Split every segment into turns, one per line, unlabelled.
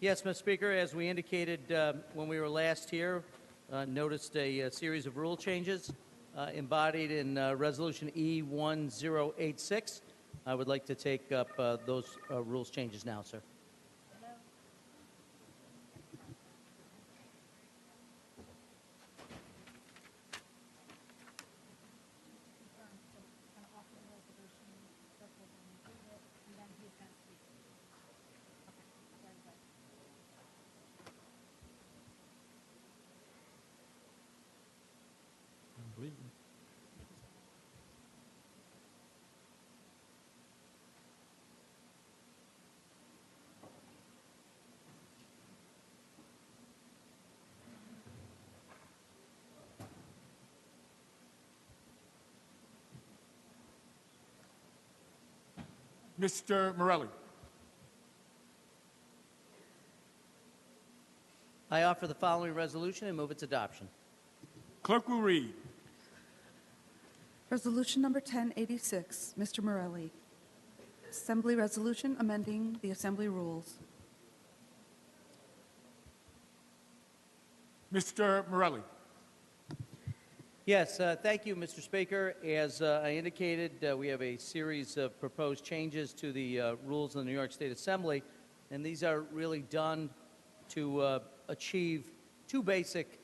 Yes, Mr. Speaker, as we indicated when we were last here, noticed a series of rule changes embodied in Resolution E1086. I would like to take up those rules changes now, sir.
Mr. Morelli.
I offer the following resolution and move its adoption.
Clerk will read.
Resolution number 1086, Mr. Morelli. Assembly resolution amending the Assembly rules.
Mr. Morelli.
Yes, thank you, Mr. Speaker. As I indicated, we have a series of proposed changes to the rules of the New York State Assembly, and these are really done to achieve two basic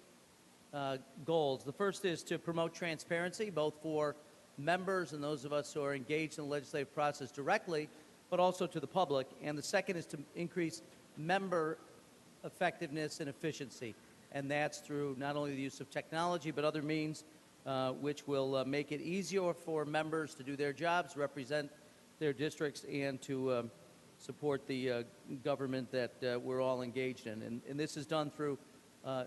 goals. The first is to promote transparency, both for members and those of us who are engaged in the legislative process directly, but also to the public. And the second is to increase member effectiveness and efficiency. And that's through not only the use of technology, but other means which will make it easier for members to do their jobs, represent their districts, and to support the government that we're all engaged in. And this is done through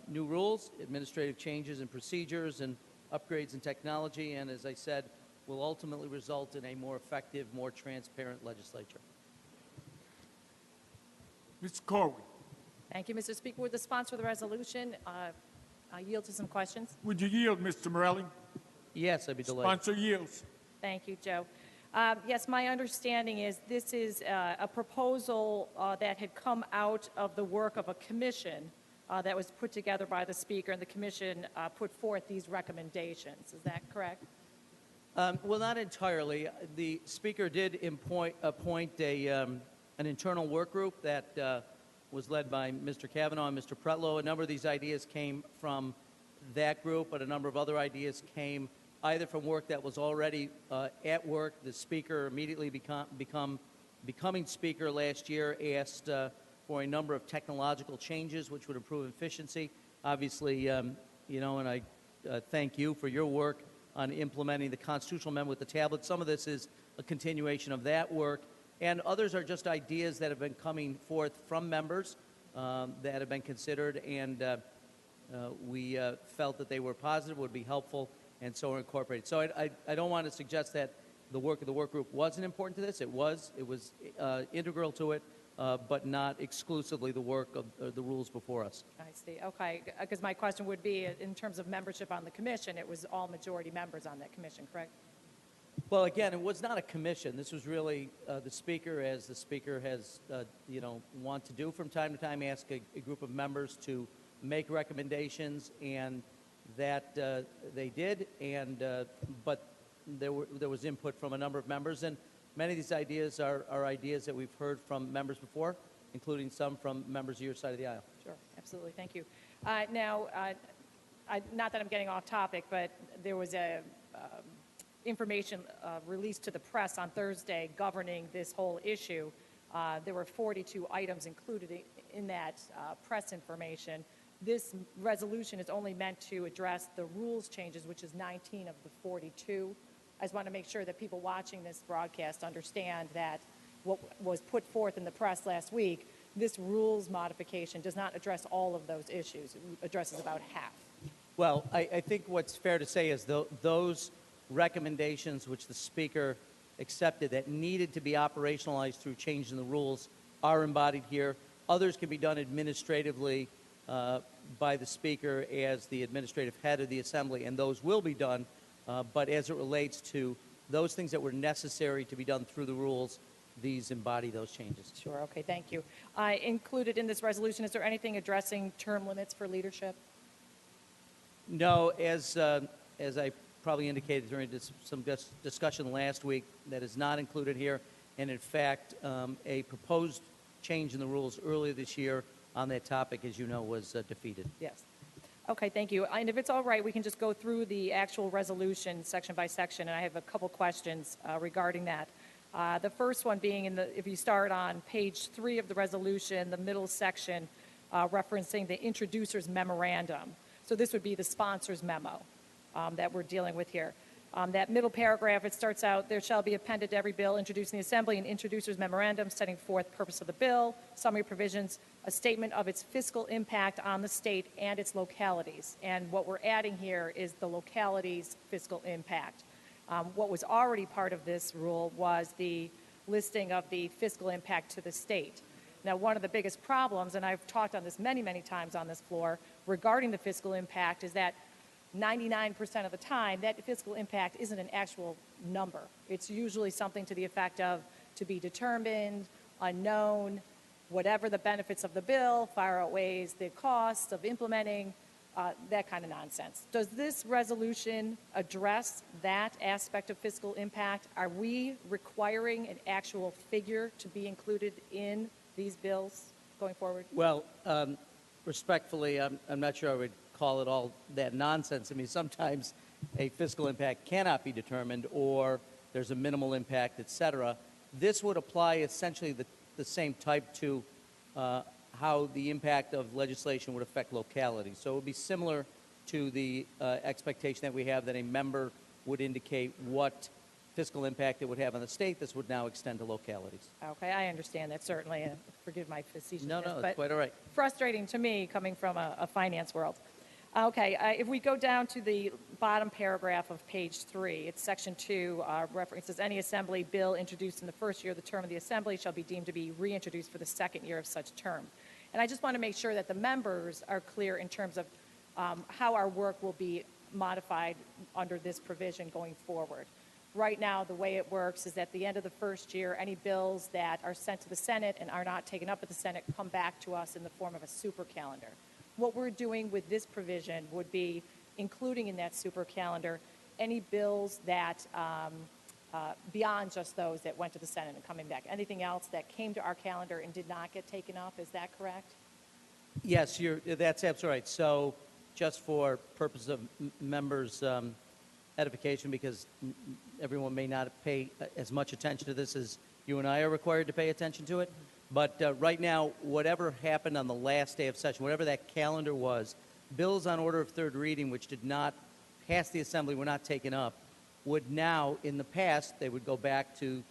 new rules, administrative changes and procedures, and upgrades in technology, and as I said, will ultimately result in a more effective, more transparent legislature.
Ms. Corwin.
Thank you, Mr. Speaker. With the sponsor of the resolution, I yield to some questions.
Would you yield, Mr. Morelli?
Yes, I'd be delighted.
Sponsor yields.
Thank you, Joe. Yes, my understanding is this is a proposal that had come out of the work of a commission that was put together by the Speaker, and the commission put forth these recommendations. Is that correct?
Well, not entirely. The Speaker did appoint an internal work group that was led by Mr. Kavanaugh and Mr. Pretlow. A number of these ideas came from that group, but a number of other ideas came either from work that was already at work. The Speaker immediately becoming Speaker last year asked for a number of technological changes which would improve efficiency. Obviously, you know, and I thank you for your work on implementing the constitutional amendment with the tablet. Some of this is a continuation of that work, and others are just ideas that have been coming forth from members that have been considered, and we felt that they were positive, would be helpful, and so are incorporated. So I don't want to suggest that the work of the work group wasn't important to this. It was integral to it, but not exclusively the work of the rules before us.
I see. Okay, because my question would be, in terms of membership on the commission, it was all majority members on that commission, correct?
Well, again, it was not a commission. This was really the Speaker, as the Speaker has, you know, want to do from time to time, ask a group of members to make recommendations, and that they did. And but there was input from a number of members, and many of these ideas are ideas that we've heard from members before, including some from members of your side of the aisle.
Sure, absolutely. Thank you. Now, not that I'm getting off topic, but there was a information released to the press on Thursday governing this whole issue. There were 42 items included in that press information. This resolution is only meant to address the rules changes, which is 19 of the 42. I just want to make sure that people watching this broadcast understand that what was put forth in the press last week, this rules modification does not address all of those issues. It addresses about half.
Well, I think what's fair to say is those recommendations which the Speaker accepted that needed to be operationalized through change in the rules are embodied here. Others can be done administratively by the Speaker as the administrative head of the Assembly, and those will be done. But as it relates to those things that were necessary to be done through the rules, these embody those changes.
Sure, okay, thank you. Included in this resolution, is there anything addressing term limits for leadership?
No, as I probably indicated during some discussion last week, that is not included here. And in fact, a proposed change in the rules earlier this year on that topic, as you know, was defeated.
Yes. Okay, thank you. And if it's all right, we can just go through the actual resolution section by section, and I have a couple questions regarding that. The first one being, if you start on page 3 of the resolution, the middle section referencing the introducer's memorandum. So this would be the sponsor's memo that we're dealing with here. That middle paragraph, it starts out, there shall be appended to every bill introduced in the Assembly an introducer's memorandum setting forth purpose of the bill, summary provisions, a statement of its fiscal impact on the state and its localities. And what we're adding here is the localities' fiscal impact. What was already part of this rule was the listing of the fiscal impact to the state. Now, one of the biggest problems, and I've talked on this many, many times on this floor, regarding the fiscal impact is that 99% of the time, that fiscal impact isn't an actual number. It's usually something to the effect of to be determined, unknown, whatever the benefits of the bill, far outweighs the cost of implementing, that kind of nonsense. Does this resolution address that aspect of fiscal impact? Are we requiring an actual figure to be included in these bills going forward?
Well, respectfully, I'm not sure I would call it all that nonsense. I mean, sometimes a fiscal impact cannot be determined, or there's a minimal impact, et cetera. This would apply essentially the same type to how the impact of legislation would affect localities. So it would be similar to the expectation that we have that a member would indicate what fiscal impact it would have on the state. This would now extend to localities.
Okay, I understand that certainly. Forgive my facetiousness.
No,
but
that's quite all right.
frustrating to me coming from a finance world. Okay, if we go down to the bottom paragraph of page 3, it's section 2, references any assembly bill introduced in the first year of the term of the assembly shall be deemed to be reintroduced for the second year of such term. And I just want to make sure that the members are clear in terms of how our work will be modified under this provision going forward. Right now, the way it works is at the end of the first year, any bills that are sent to the Senate and are not taken up at the Senate come back to us in the form of a super calendar. What we're doing with this provision would be including in that super calendar any bills that, beyond just those that went to the Senate and coming back. Anything else that came to our calendar and did not get taken up, is that correct?
Yes, that's absolutely right. So just for purpose of members' edification, because everyone may not pay as much attention to this as you and I are required to pay attention to it. But right now, whatever happened on the last day of session, whatever that calendar was, bills on order of third reading which did not pass the Assembly, were not taken up, would now, in the past, they would go back to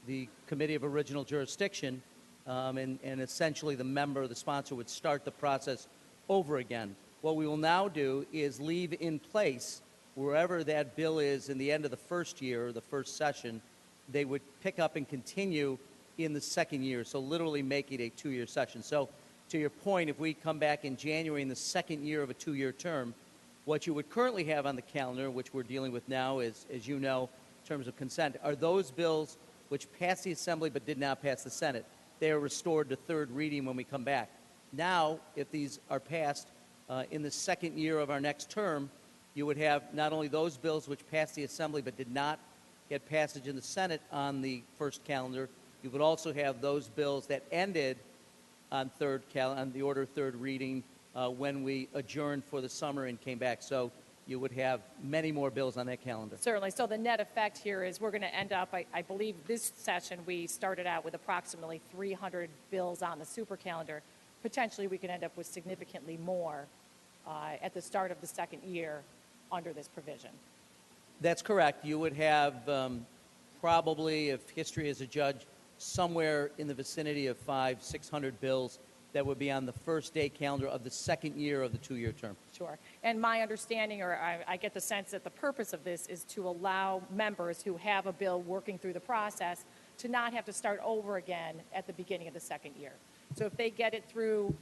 the Committee of Original Jurisdiction, and essentially the member, the sponsor, would start the process over again. What we will now do is leave in place wherever that bill is in the end of the first year, or the first session, they would pick up and continue in the second year, so literally make it a 2-year session. So to your point, if we come back in January in the second year of a 2-year term, what you would currently have on the calendar, which we're dealing with now, is, as you know, in terms of consent, are those bills which passed the Assembly but did not pass the Senate. They are restored to third reading when we come back. Now, if these are passed in the second year of our next term, you would have not only those bills which passed the Assembly but did not get passage in the Senate on the first calendar, you would also have those bills that ended on the order of third reading when we adjourned for the summer and came back. So you would have many more bills on that calendar.
Certainly. So the net effect here is we're going to end up, I believe this session we started out with approximately 300 bills on the super calendar. Potentially we could end up with significantly more at the start of the second year under this provision.
That's correct. You would have probably, if history is a judge, somewhere in the vicinity of 500-600 bills that would be on the first day calendar of the second year of the 2-year term.
Sure. And my understanding, or I get the sense that the purpose of this is to allow members who have a bill working through the process to not have to start over again at the beginning of the second year. So if they get it through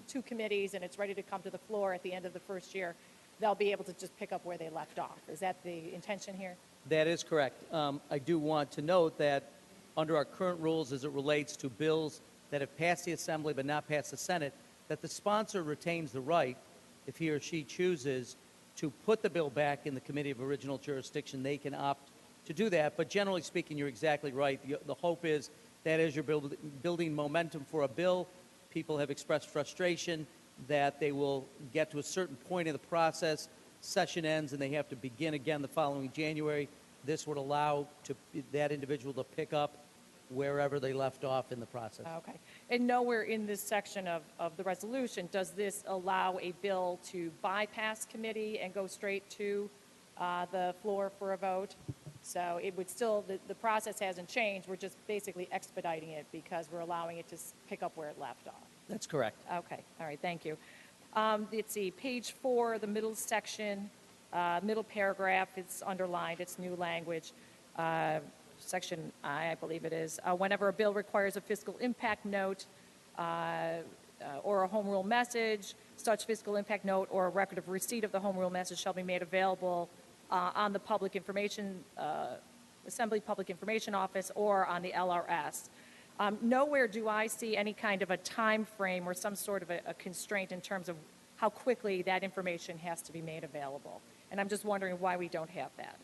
2 committees and it's ready to come to the floor at the end of the first year, they'll be able to just pick up where they left off. Is that the intention here?
That is correct. I do want to note that under our current rules as it relates to bills that have passed the Assembly but not passed the Senate, that the sponsor retains the right, if he or she chooses, to put the bill back in the committee of original jurisdiction. They can opt to do that. But generally speaking, you're exactly right. The hope is that as you're building momentum for a bill, people have expressed frustration that they will get to a certain point in the process, session ends, and they have to begin again the following January. This would allow that individual to pick up wherever they left off in the process.
Okay. And nowhere in this section of the resolution does this allow a bill to bypass committee and go straight to the floor for a vote? So it would still, the process hasn't changed. We're just basically expediting it because we're allowing it to pick up where it left off.
That's correct.
Okay. All right. Thank you. Let's see. Page 4, the middle section, middle paragraph, it's underlined. It's new language. Section I believe it is. Whenever a bill requires a fiscal impact note or a home rule message, such fiscal impact note or a record of receipt of the home rule message shall be made available on the Public Information, Assembly Public Information Office or on the LRS. Nowhere do I see any kind of a time frame or some sort of a constraint in terms of how quickly that information has to be made available. And I'm just wondering why we don't have that.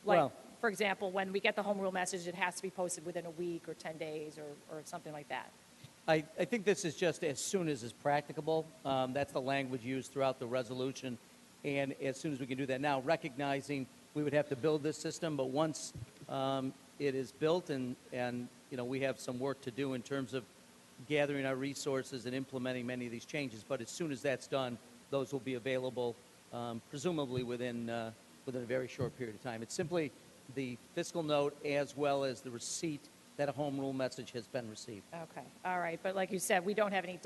Like,
Well,
for example, when we get the home rule message, it has to be posted within a week or 10 days or something like that.
I think this is just as soon as is practicable. That's the language used throughout the resolution, and as soon as we can do that. Now, recognizing we would have to build this system, but once it is built and you know, we have some work to do in terms of gathering our resources and implementing many of these changes. But as soon as that's done, those will be available, presumably within a very short period of time. It's simply the fiscal note as well as the receipt that a home rule message has been received.
Okay, all right. But like you said, we don't have any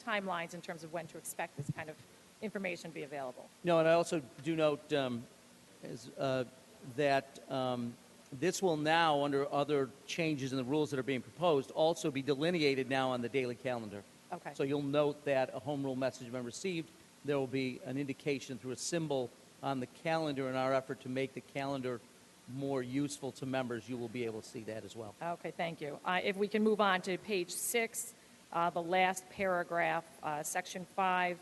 timelines in terms of when to expect this kind of information to be available.
No, and I also do note that this will now, under other changes in the rules that are being proposed, also be delineated now on the daily calendar.
Okay.
So you'll note that a home rule message has been received. There will be an indication through a symbol on the calendar in our effort to make the calendar more useful to members. You will be able to see that as well.
Okay, thank you. If we can move on to page 6, the last paragraph, section 5,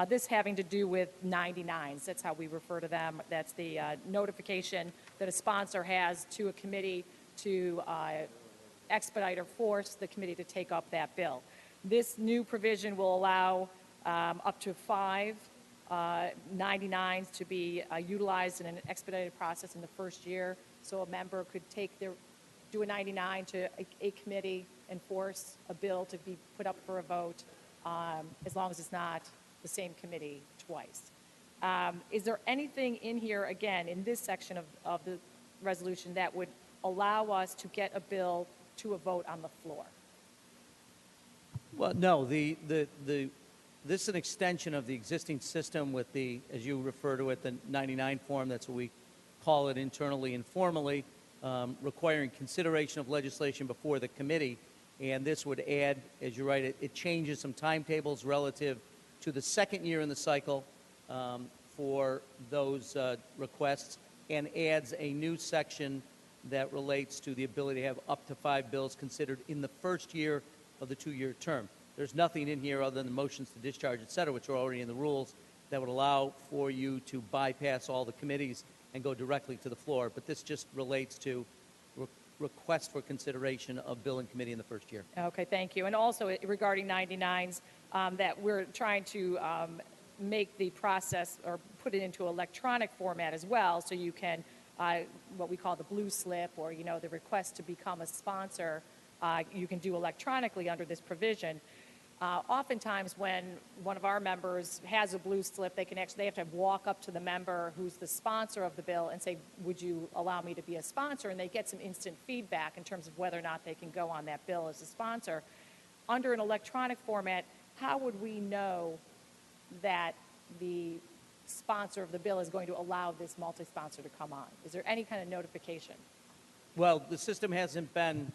this having to do with 99s. That's how we refer to them. That's the notification that a sponsor has to a committee to expedite or force the committee to take up that bill. This new provision will allow up to 5 99s to be utilized in an expedited process in the first year. So a member could do a 99 to a committee and force a bill to be put up for a vote as long as it's not the same committee twice. Is there anything in here, again, in this section of the resolution that would allow us to get a bill to a vote on the floor?
Well, no, this is an extension of the existing system with the, as you refer to it, the 99 form. That's what we call it internally and formally, requiring consideration of legislation before the committee. And this would add, as you're right, it changes some timetables relative to the second year in the cycle for those requests, and adds a new section that relates to the ability to have up to 5 bills considered in the first year of the 2-year term. There's nothing in here other than the motions to discharge, et cetera, which are already in the rules, that would allow for you to bypass all the committees and go directly to the floor. But this just relates to request for consideration of bill in committee in the first year.
Okay, thank you. And also regarding 99s, that we're trying to make the process or put it into electronic format as well, so you can, what we call the blue slip, or, you know, the request to become a sponsor, you can do electronically under this provision. Oftentimes when one of our members has a blue slip, they have to walk up to the member who's the sponsor of the bill and say, would you allow me to be a sponsor? And they get some instant feedback in terms of whether or not they can go on that bill as a sponsor. Under an electronic format, how would we know that the sponsor of the bill is going to allow this multi-sponsor to come on? Is there any kind of notification?
Well, the system hasn't been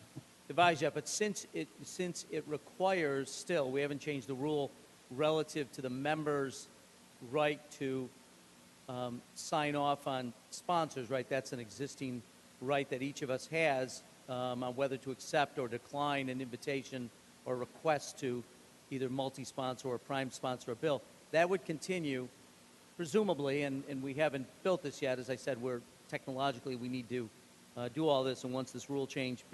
devised yet, but since it requires still, we haven't changed the rule relative to the member's right to sign off on sponsors, right? That's an existing right that each of us has. on whether to accept or decline an invitation or request to either multi-sponsor or prime sponsor a bill. That would continue, presumably, and we haven't built this yet. As I said, technologically we need to do all this, and once this rule change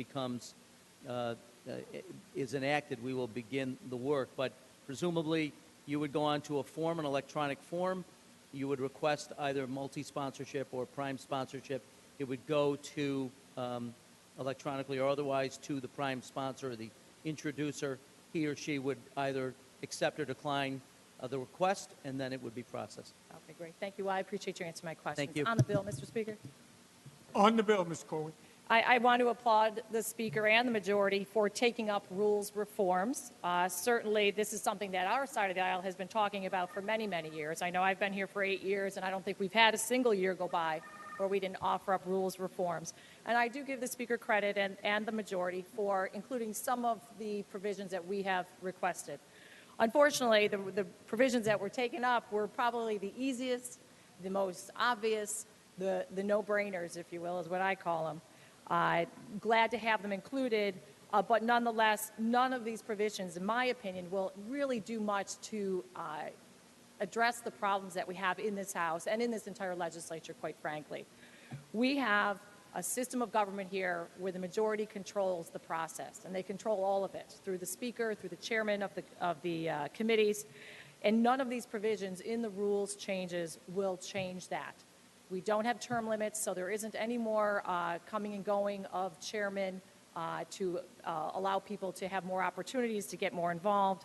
is enacted, we will begin the work. But presumably, you would go on to a form, an electronic form. You would request either multi-sponsorship or prime sponsorship. It would go to electronically or otherwise to the prime sponsor or the introducer. He or she would either accept or decline the request, and then it would be processed.
Okay, great. Thank you. Well, I appreciate your answer to my questions.
Thank you.
On the bill, Mr. Speaker.
On the bill, Ms. Corwin.
I want to applaud the Speaker and the majority for taking up rules reforms. Certainly, this is something that our side of the aisle has been talking about for many, many years. I know I've been here for 8 years, and I don't think we've had a single year go by where we didn't offer up rules reforms. And I do give the Speaker credit and the majority for including some of the provisions that we have requested. Unfortunately, the provisions that were taken up were probably the easiest, the most obvious, the no-brainers, if you will, is what I call them. Glad to have them included, but nonetheless, none of these provisions, in my opinion, will really do much to address the problems that we have in this House and in this entire legislature, quite frankly. We have a system of government here where the majority controls the process, and they control all of it through the Speaker, through the chairman of the committees, and none of these provisions in the rules changes will change that. We don't have term limits, so there isn't any more coming and going of chairmen to allow people to have more opportunities to get more involved.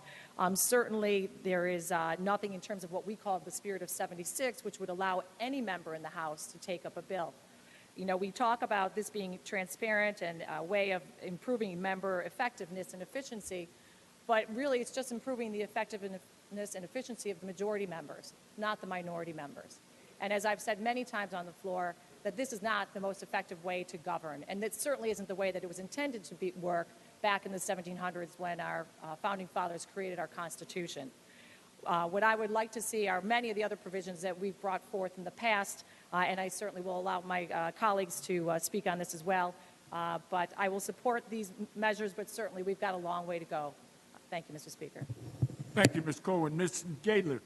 Certainly, there is nothing in terms of what we call the spirit of 76, which would allow any member in the House to take up a bill. You know, we talk about this being transparent and a way of improving member effectiveness and efficiency, but really it's just improving the effectiveness and efficiency of the majority members, not the minority members. And as I've said many times on the floor, that this is not the most effective way to govern, and it certainly isn't the way that it was intended to work back in the 1700s when our founding fathers created our Constitution. What I would like to see are many of the other provisions that we've brought forth in the past, and I certainly will allow my colleagues to speak on this as well. But I will support these measures, but certainly we've got a long way to go. Thank you, Mr. Speaker.
Thank you, Ms. Corwin. Ms. Gaylor,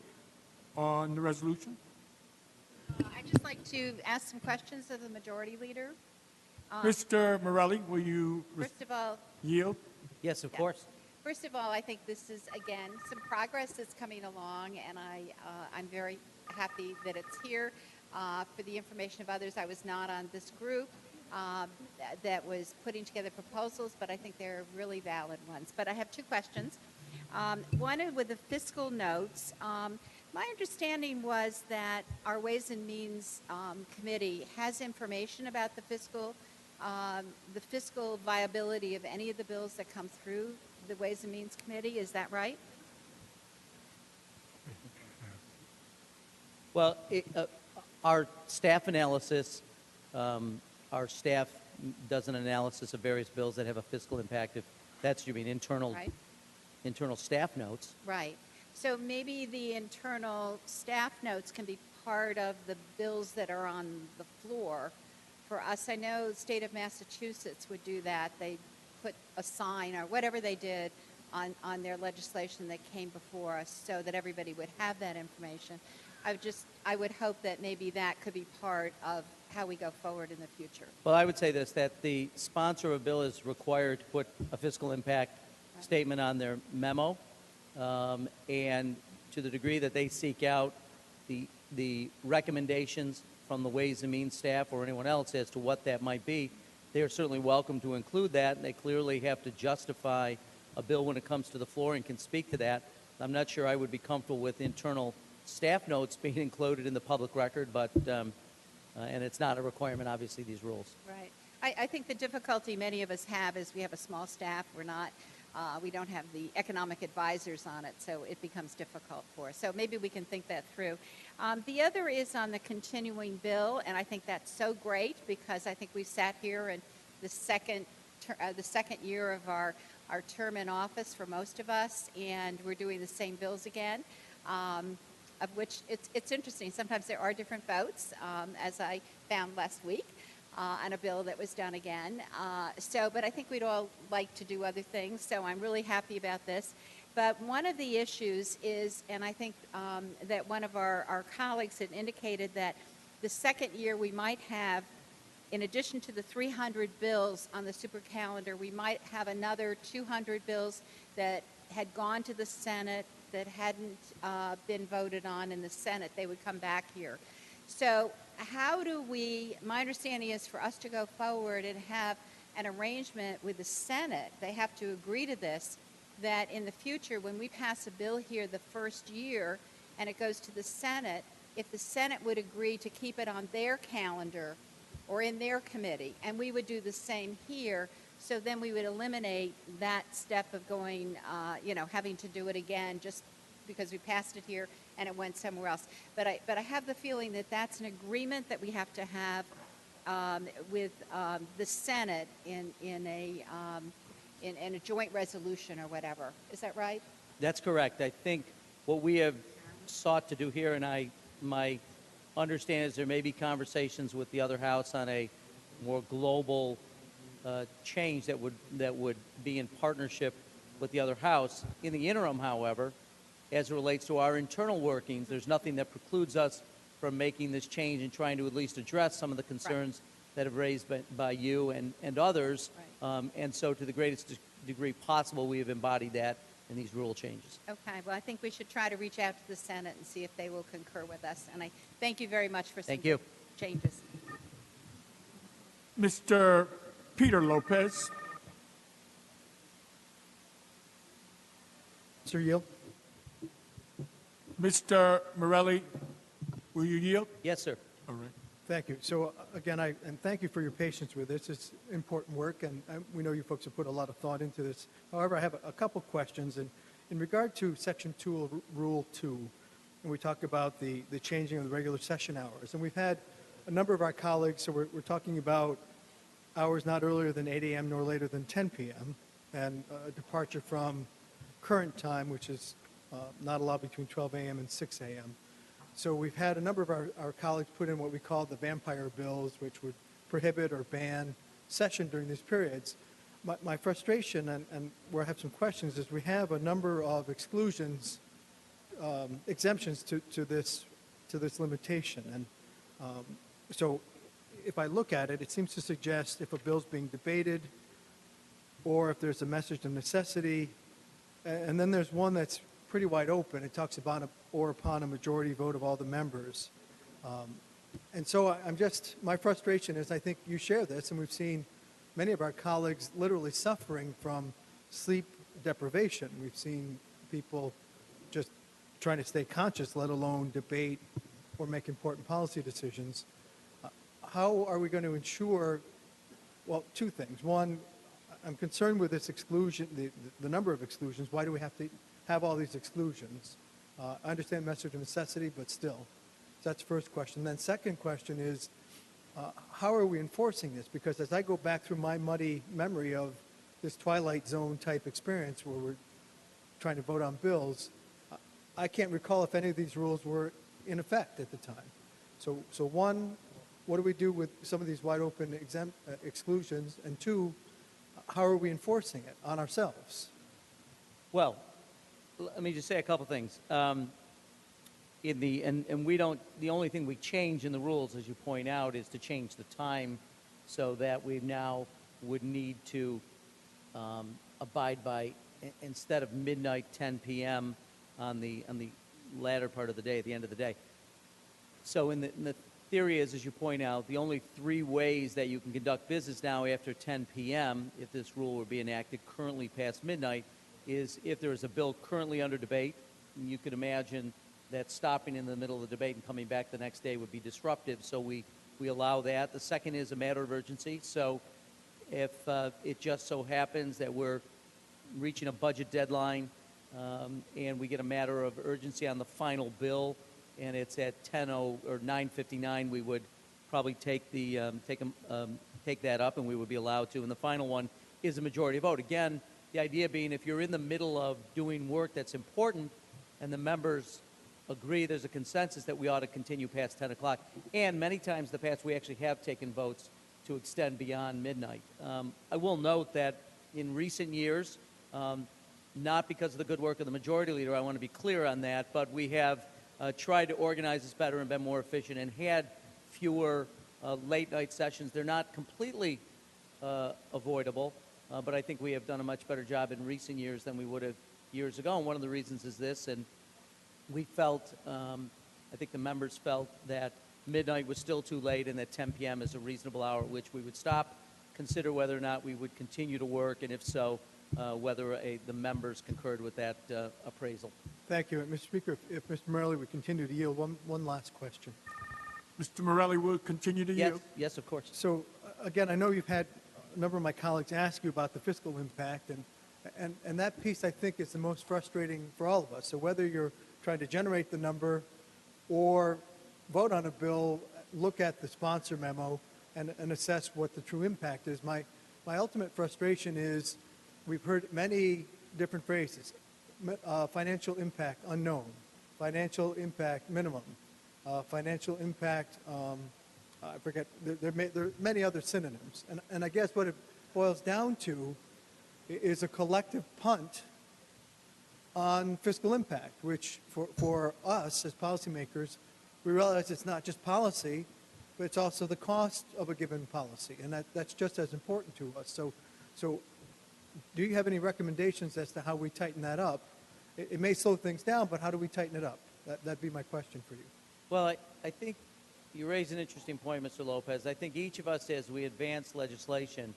on the resolution.
I'd just like to ask some questions of the majority leader.
Mr. Morelli, will you
First of all,
yield?
Yes, of
Yeah.
course.
First of all, I think this is, again, some progress that's coming along, and I'm very happy that it's here. For the information of others, I was not on this group that was putting together proposals, but I think they're really valid ones. But I have two questions. One with the fiscal notes. My understanding was that our Ways and Means Committee has information about the fiscal viability of any of the bills that come through the Ways and Means Committee. Is that right?
Well, our staff analysis, our staff does an analysis of various bills that have a fiscal impact. If that's, you mean, internal staff notes.
Right. So maybe the internal staff notes can be part of the bills that are on the floor. For us, I know the state of Massachusetts would do that. They put a sign or whatever they did on their legislation that came before us so that everybody would have that information. I would hope that maybe that could be part of how we go forward in the future.
Well, I would say this, that the sponsor of a bill is required to put a fiscal impact statement on their memo. And to the degree that they seek out the recommendations from the Ways and Means staff or anyone else as to what that might be, they are certainly welcome to include that, and they clearly have to justify a bill when it comes to the floor and can speak to that. I'm not sure I would be comfortable with internal staff notes being included in the public record, but and it's not a requirement, obviously, these rules.
Right. I think the difficulty many of us have is we have a small staff. We don't have the economic advisors on it, so it becomes difficult for us. So maybe we can think that through. The other is on the continuing bill, and I think that's so great because I think we sat here in the second year of our term in office for most of us, and we're doing the same bills again, of which it's interesting. Sometimes there are different votes, as I found last week. on a bill that was done again. But I think we'd all like to do other things, so I'm really happy about this. But one of the issues is, and I think that one of our colleagues had indicated that the second year we might have, in addition to the 300 bills on the super calendar, we might have another 200 bills that had gone to the Senate that hadn't been voted on in the Senate. They would come back here. So how do we, my understanding is for us to go forward and have an arrangement with the Senate, they have to agree to this, that in the future when we pass a bill here the first year and it goes to the Senate, if the Senate would agree to keep it on their calendar or in their committee, and we would do the same here, so then we would eliminate that step of going, having to do it again just because we passed it here and it went somewhere else. But I have the feeling that that's an agreement that we have to have with the Senate in a joint resolution or whatever. Is that right?
That's correct. I think what we have sought to do here, and my understanding is there may be conversations with the other house on a more global change that would be in partnership with the other house. In the interim, however, as it relates to our internal workings, there's nothing that precludes us from making this change and trying to at least address some of the concerns that have raised by you and others.
Right.
And so to the greatest degree possible, we have embodied that in these rule changes.
Okay, well, I think we should try to reach out to the Senate and see if they will concur with us. And I thank you very much for some
Thank you.
changes.
Mr. Peter Lopez.
Sir, yield.
Mr. Morelli, will you yield?
Yes, sir.
All right.
Thank you. So again, and thank you for your patience with this. It's important work, and we know you folks have put a lot of thought into this. However, I have a couple questions. And in regard to Section 2 of Rule 2, and we talk about the changing of the regular session hours. And we've had a number of our colleagues, so we're talking about hours not earlier than 8 a.m. nor later than 10 p.m., and a departure from current time, which is not allowed between 12 a.m. and 6 a.m. So we've had a number of our colleagues put in what we call the vampire bills, which would prohibit or ban session during these periods. My frustration, and where I have some questions, is we have a number of exclusions, exemptions to this limitation. And so if I look at it, it seems to suggest if a bill's being debated or if there's a message of necessity, and then there's one that's pretty wide open. It talks about or upon a majority vote of all the members. And so my frustration is, I think you share this, and we've seen many of our colleagues literally suffering from sleep deprivation. We've seen people just trying to stay conscious, let alone debate or make important policy decisions. How are we going to ensure, well, two things. One, I'm concerned with this exclusion, the number of exclusions. Why do we have to have all these exclusions? I understand message of necessity, but still. So that's the first question. Then second question is, how are we enforcing this? Because as I go back through my muddy memory of this Twilight Zone type experience where we're trying to vote on bills, I can't recall if any of these rules were in effect at the time. So one, what do we do with some of these wide open exclusions? And two, how are we enforcing it on ourselves?
Well, let me just say a couple things. The only thing we change in the rules, as you point out, is to change the time so that we now would need to abide by, instead of midnight 10 p.m. on the latter part of the day, at the end of the day. So in the theory is, as you point out, the only three ways that you can conduct business now after 10 p.m., if this rule were to be enacted currently past midnight, is if there is a bill currently under debate. You could imagine that stopping in the middle of the debate and coming back the next day would be disruptive, so we allow that. The second is a matter of urgency. So if it just so happens that we're reaching a budget deadline and we get a matter of urgency on the final bill and it's at 9:59, we would probably take that up, and we would be allowed to. And the final one is a majority vote. Again, the idea being, if you're in the middle of doing work that's important and the members agree, there's a consensus that we ought to continue past 10 o'clock. And many times in the past, we actually have taken votes to extend beyond midnight. I will note that in recent years, not because of the good work of the majority leader, I want to be clear on that, but we have tried to organize this better and been more efficient and had fewer late night sessions. They're not completely avoidable, but I think we have done a much better job in recent years than we would have years ago. And one of the reasons is this, and we felt, I think the members felt that midnight was still too late and that 10 p.m. is a reasonable hour at which we would stop, consider whether or not we would continue to work, and if so, whether the members concurred with that appraisal.
Thank you. Mr. Speaker, if Mr. Morelli would continue to yield, one last question.
Mr. Morelli will continue to
Yes,
yield.
yes, of course.
So, again, I know you've had a number of my colleagues ask you about the fiscal impact, and that piece, I think, is the most frustrating for all of us. So whether you're trying to generate the number or vote on a bill, look at the sponsor memo and assess what the true impact is. My ultimate frustration is we've heard many different phrases. Financial impact unknown, financial impact minimum, financial impact, I forget, there are many other synonyms. And I guess what it boils down to is a collective punt on fiscal impact, which for us as policymakers, we realize it's not just policy, but it's also the cost of a given policy, and that's just as important to us. So do you have any recommendations as to how we tighten that up? It may slow things down, but how do we tighten it up? That'd be my question for you.
Well, I think you raise an interesting point, Mr. Lopez. I think each of us, as we advance legislation,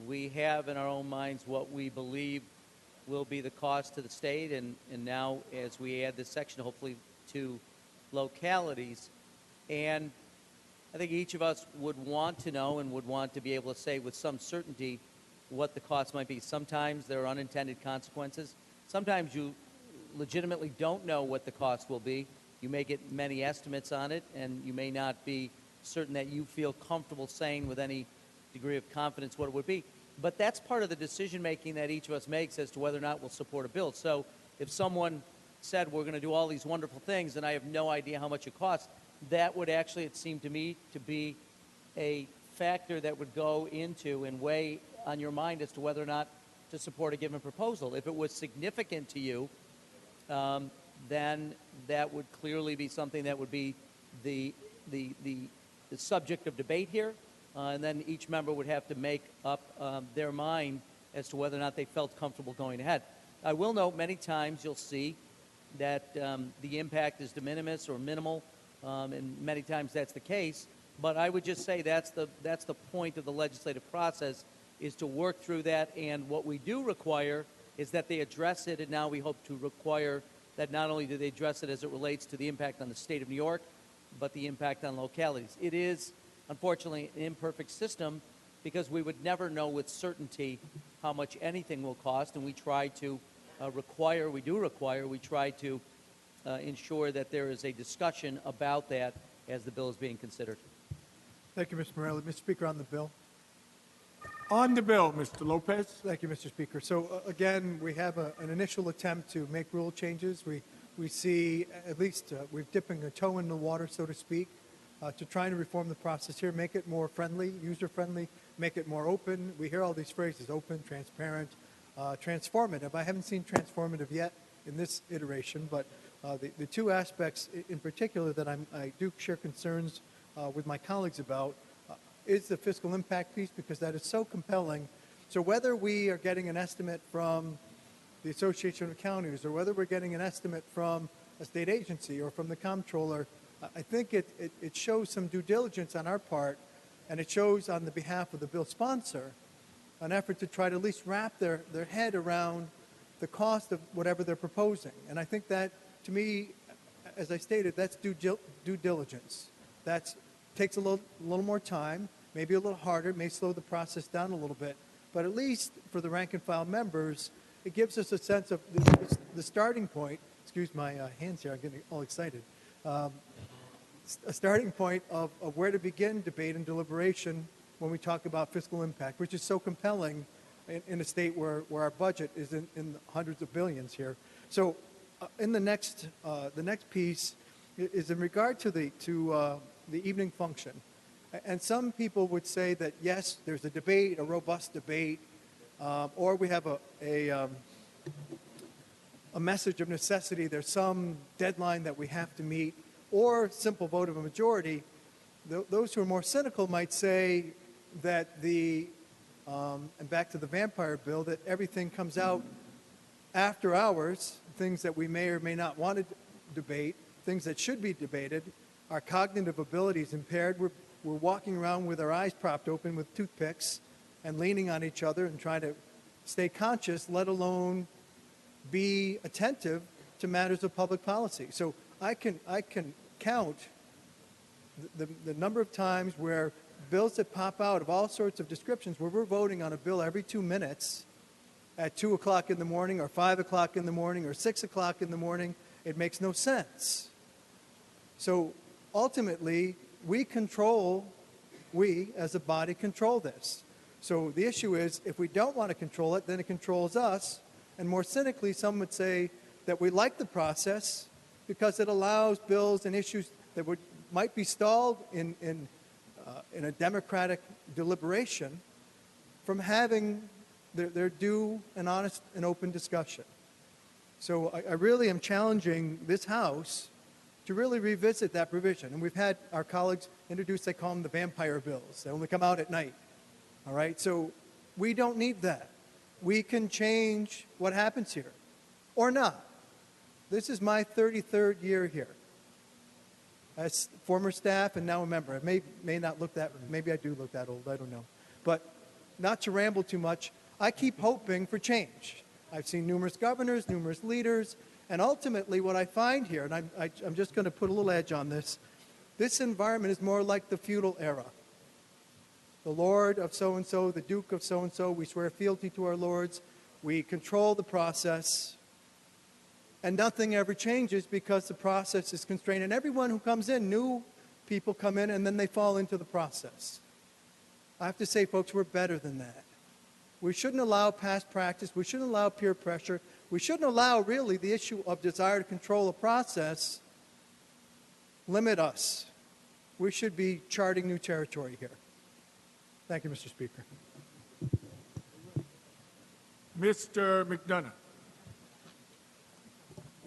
we have in our own minds what we believe will be the cost to the state, and now as we add this section, hopefully, to localities. And I think each of us would want to know and would want to be able to say with some certainty what the cost might be. Sometimes there are unintended consequences. Sometimes you legitimately don't know what the cost will be. You may get many estimates on it, and you may not be certain that you feel comfortable saying with any degree of confidence what it would be. But that's part of the decision-making that each of us makes as to whether or not we'll support a bill. So if someone said we're going to do all these wonderful things and I have no idea how much it costs, that would actually, it seemed to me, to be a factor that would go into and weigh on your mind as to whether or not to support a given proposal. If it was significant to you, then that would clearly be something that would be the subject of debate here, and then each member would have to make up their mind as to whether or not they felt comfortable going ahead. I will note many times you'll see that the impact is de minimis or minimal, and many times that's the case. But I would just say that's the point of the legislative process, is to work through that. And what we do require is that they address it, and now we hope to require that not only do they address it as it relates to the impact on the state of New York, but the impact on localities. It is, unfortunately, an imperfect system because we would never know with certainty how much anything will cost, and we try to we try to ensure that there is a discussion about that as the bill is being considered.
Thank you, Mr. Morelli. Mr. Speaker, on the bill.
On the bill, Mr. Lopez.
Thank you, Mr. Speaker. So again, we have an initial attempt to make rule changes. We see at least we're dipping a toe in the water, so to speak, to try to reform the process here, make it more friendly, user-friendly, make it more open. We hear all these phrases: open, transparent, transformative. I haven't seen transformative yet in this iteration, but the two aspects in particular that I do share concerns with my colleagues about is the fiscal impact piece, because that is so compelling. So whether we are getting an estimate from the Association of Counties or whether we're getting an estimate from a state agency or from the comptroller, I think it shows some due diligence on our part, and it shows on the behalf of the bill sponsor an effort to try to at least wrap their head around the cost of whatever they're proposing. And I think that, to me, as I stated, that's due diligence. That takes a little more time, maybe a little harder, may slow the process down a little bit, but at least for the rank and file members, it gives us a sense of the starting point. Excuse my hands here, I'm getting all excited. A starting point of where to begin debate and deliberation when we talk about fiscal impact, which is so compelling in a state where our budget is in the hundreds of billions here. So in the next piece is in regard to the evening function. And some people would say that, yes, there's a debate, a robust debate, or we have a message of necessity, there's some deadline that we have to meet, or simple vote of a majority. Those who are more cynical might say that and back to the vampire bill, that everything comes out after hours, things that we may or may not want to debate, things that should be debated. Our cognitive ability is impaired. We're walking around with our eyes propped open with toothpicks and leaning on each other and trying to stay conscious, let alone be attentive to matters of public policy. So I can count the number of times where bills that pop out of all sorts of descriptions, where we're voting on a bill every 2 minutes at 2 o'clock in the morning or 5 o'clock in the morning or 6 o'clock in the morning. It makes no sense. So ultimately, we as a body control this. So the issue is, if we don't want to control it, then it controls us. And more cynically, some would say that we like the process because it allows bills and issues that might be stalled in a democratic deliberation from having their due and honest and open discussion. So I really am challenging this House to really revisit that provision. And we've had our colleagues introduce, they call them the vampire bills. They only come out at night. All right? So we don't need that. We can change what happens here, or not. This is my 33rd year here as former staff and now a member. I may not look that, maybe I do look that old, I don't know. But not to ramble too much, I keep hoping for change. I've seen numerous governors, numerous leaders, and ultimately what I find here, and I'm just going to put a little edge on this environment is more like the feudal era. The lord of so-and-so, the duke of so-and-so, we swear fealty to our lords, we control the process, and nothing ever changes because the process is constrained. And everyone who comes in, new people come in, and then they fall into the process. I have to say, folks, we're better than that. We shouldn't allow past practice. We shouldn't allow peer pressure. We shouldn't allow, really, the issue of desire to control a process limit us. We should be charting new territory here. Thank you, Mr. Speaker.
Mr. McDonough.